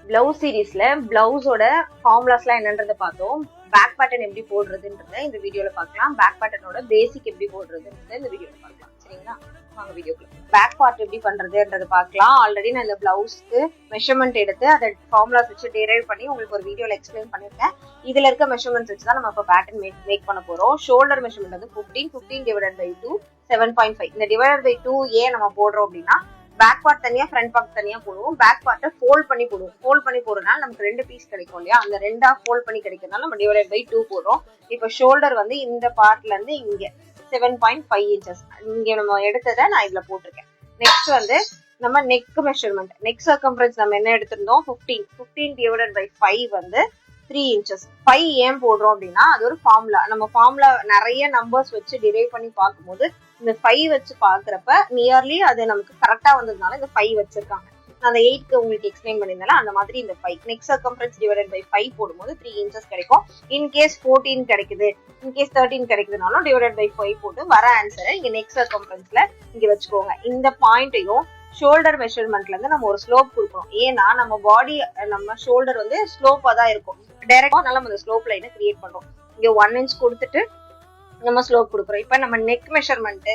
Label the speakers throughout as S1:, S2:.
S1: Blouse சீரீஸ்ல பிளவுஸோட ஃபார்முலாஸ்லாம் என்னன்றதை பார்த்தோம். பேக் பேட்டர்ன் எப்படி போடுறதுன்றத இந்த வீடியோல பார்க்கலாம். பேக் பேட்டர்னோட பேசிக் எப்படி போடுறதுன்றத இந்த வீடியோல பார்க்கலாம். சரிங்களா, வாங்க வீடியோக்குள்ள. பேக் பார்ட் எப்படி பண்றதுன்றதை பார்க்கலாம். ஆல்ரெடி நான் இந்த பிளவுஸ்க்கு மெஷர்மெண்ட் எடுத்து அதை ஃபார்முலாஸ் வச்சு டிரைவ் பண்ணி உங்களுக்கு ஒரு வீடியோல எக்ஸ்பிளைன் பண்ணிருக்கேன். இதுல இருக்க மெஷர்மெண்ட்ஸ் வச்சு தான் நம்ம இப்போ பேட்டர்ன் மேக் பண்ண போறோம். ஷோல்டர் மெஷர்மெண்ட் வந்து 15 டிவைடட் பை 2 7.5. இந்த டிவைடட் பை 2 ஏன் நம்ம போடுறோம் அப்படின்னா, பேக் பார்ட் தனியா ஃப்ரண்ட் பார்ட் தனியா போடுவோம். பேக் பார்ட்டை ஃபோல்ட் பண்ணி போடுவோம். ஃபோல்ட் பண்ணி போடுறதுனால நமக்கு 2 பீஸ் கிடைக்கும் இல்லையா, அந்த 2ஆ ஃபோல்ட் பண்ணி கிடைக்கிறதுனால நம்ம டிவைடட் பை 2 போடுறோம். இப்போ ஷோல்டர் வந்து இந்த பார்ட்ல இருந்து இங்க 7.5 இன்ச்சஸ் இங்க நம்ம எடுத்ததை நான் இதுல போட்டிருக்கேன். நெக்ஸ்ட் வந்து நம்ம நெக் மெஷர்மெண்ட், நெக் சர்க்கம்ஃபரன்ஸ் நம்ம என்ன எடுத்திருந்தோம், 15 டிவைடட் பை 5 வந்து 3 இன்ச்சஸ். 5 ஏன் போடுறோம் அப்படின்னா, அது ஒரு ஃபார்முலா. நம்ம ஃபார்முலா நிறைய நம்பர்ஸ் வச்சு டிரைவ் பண்ணி பார்க்கும்போது இந்த 5 வச்சு பாக்குறப்ப நியர்லி அது நமக்கு கரெக்டா வந்ததுனால இந்த 5 வச்சிருக்காங்க. அந்த 8க்கு உங்களுக்கு எக்ஸ்பிளைன் பண்ணியிருந்தால அந்த மாதிரி இந்த 5 நெக் சர்க்கம்ஃபரன்ஸ் டிவைடட் பை 5 போடும்போது 3 இன்ச்சஸ் கிடைக்கும். இன்கேஸ் 14 கிடைக்குது, இன்கேஸ் 13 கிடைக்குதுனாலும் டிவைடட் பை 5 போட்டு வர ஆன்சரை இங்க நெக் சர்க்கம்ஃபரன்ஸ்ல இங்க வச்சுக்கோங்க. இந்த பாயிண்ட்டையும் ஷோல்டர் மெஷர்மெண்ட்ல இருந்து நம்ம ஒரு ஸ்லோப் கொடுக்கணும். ஏன்னா நம்ம பாடி, நம்ம ஷோல்டர் வந்து ஸ்லோப்பா தான் இருக்கும் டைரக்டா, அதனால நம்ம அந்த ஸ்லோப் லைனை கிரியேட் பண்றோம். இங்க 1 இன்ச் கொடுத்துட்டு நம்ம ஸ்லோப் கொடுக்குறோம். இப்ப நம்ம நெக் மெஷர்மெண்ட்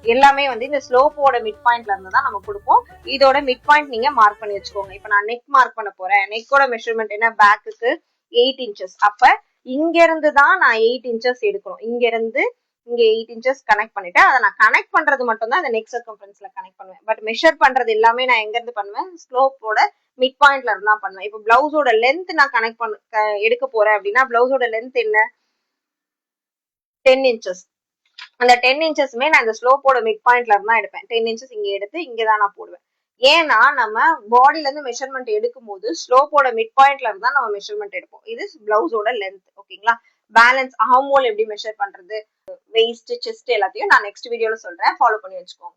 S1: எல்லாமே வந்து இந்த ஸ்லோப்போட மிட் பாயிண்ட்ல இருந்து தான் நம்ம கொடுப்போம். இதோட மிட் பாயிண்ட் நீங்க மார்க் பண்ணி வச்சுக்கோங்க. இப்ப நான் நெக் மார்க் பண்ண போறேன். நெக்கோட மெஷர்மெண்ட் என்ன, பேக்குக்கு 8 இன்ச்சஸ். அப்ப இங்க இருந்து தான் நான் 8 இன்ச்சஸ் எடுக்கணும். இங்க இருந்து இங்க 8 இன்ச்சஸ் கனெக்ட் பண்ணிட்டு அதை நான் கனெக்ட் பண்றது மட்டும் தான் இந்த நெக் சர்க்கம்ஃபரன்ஸ்ல கனெக்ட் பண்ணுவேன். பட் மெஷர் பண்றது எல்லாமே நான் எங்க இருந்து பண்ணுவேன், ஸ்லோப்போட மிட் பாயிண்ட்ல இருந்து தான் பண்ணுவேன். இப்ப பிளவுஸோட லென்த் நான் கனெக்ட் எடுக்க போறேன் அப்படின்னா, பிளவுஸோட லென்த் என்ன, 10 இன்ச்சஸ். அந்த 10 இன்ச்சஸ்மே நான் இந்த ஸ்லோப்போட மிட் பாயிண்ட்ல இருந்தா எடுப்பேன். 10 இன்ச்சஸ் இங்க எடுத்து இங்கதான் நான் போடுவேன். ஏன்னா நம்ம பாடியில இருந்து மெஷர்மெண்ட் எடுக்கும் போது ஸ்லோப்போட மிட் பாயிண்ட்ல இருந்தா நம்ம மெஷர்மெண்ட் எடுப்போம். இது பிளவுஸோட லென்த். ஓகேங்களா, பேலன்ஸ் ஆர்ம் ஹோல் எப்படி மெஷர் பண்றது, வெயிஸ்ட், செஸ்ட் எல்லாத்தையும் நான் நெக்ஸ்ட் வீடியோல சொல்றேன். ஃபாலோ பண்ணி வச்சுக்கோங்க.